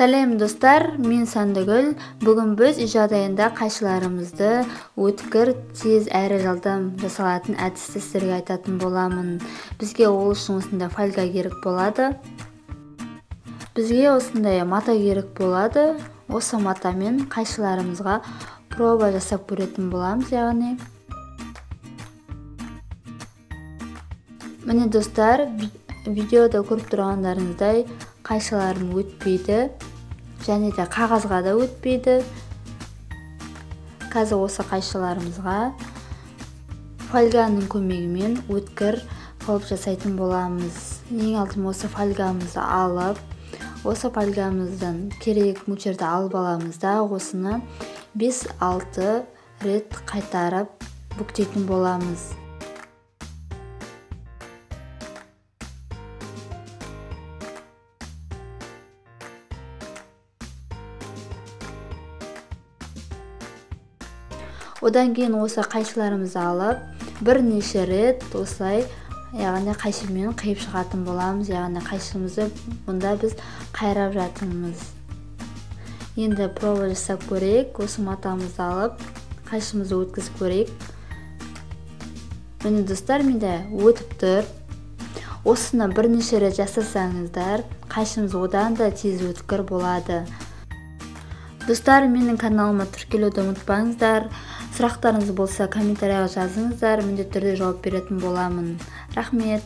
Салем достар, мен Сандыгүл. Бүгін біз үй жағдайында қайшыларымызды өткір, тез әрі жылдам жасалатын әдісті сіздерге айтатын боламын. Бізге ол үшін осындай фольга керек болады. Бізге осындай мата керек болады. Осы матамен қайшыларымызға проба жасап көретін боламыз, яғни. Міне достар, видеода көріп тұрғандарыңыздай қайшыларым өтпейді, және де қағазға да өтпейді. Қазір осы қайшыларымызға фольганың көмегімен өткір қылып жасайтын боламыз. Ең алдымен осы фольгамызды алып, осы фольгамыздан керек мөлшерді алып аламыз да, осыны 5-6 рет қайтарып бүктейтін боламыз. Одан кейін осы қайшыларымызды алып, бірнеше рет осылай, яғни қайшымен қиып шығатын боламыз. Яғни қайшымызды мұнда біз қайрап жатырмыз. Енді проба жасап көрейік. Осы матамызды алып, қайшымызды өткізіп көрейік. Міне достар, менде өтіп тұр. Осыны бірнеше рет жасасаңыздар, қайшымыз одан да тез өткір болады. Достар, менің каналыма тіркелуді ұмытпаңыздар. Сұрақтарыңыз болса комментарияға жазыңыздар, міндетті түрде жауап беретін боламын. Рахмет.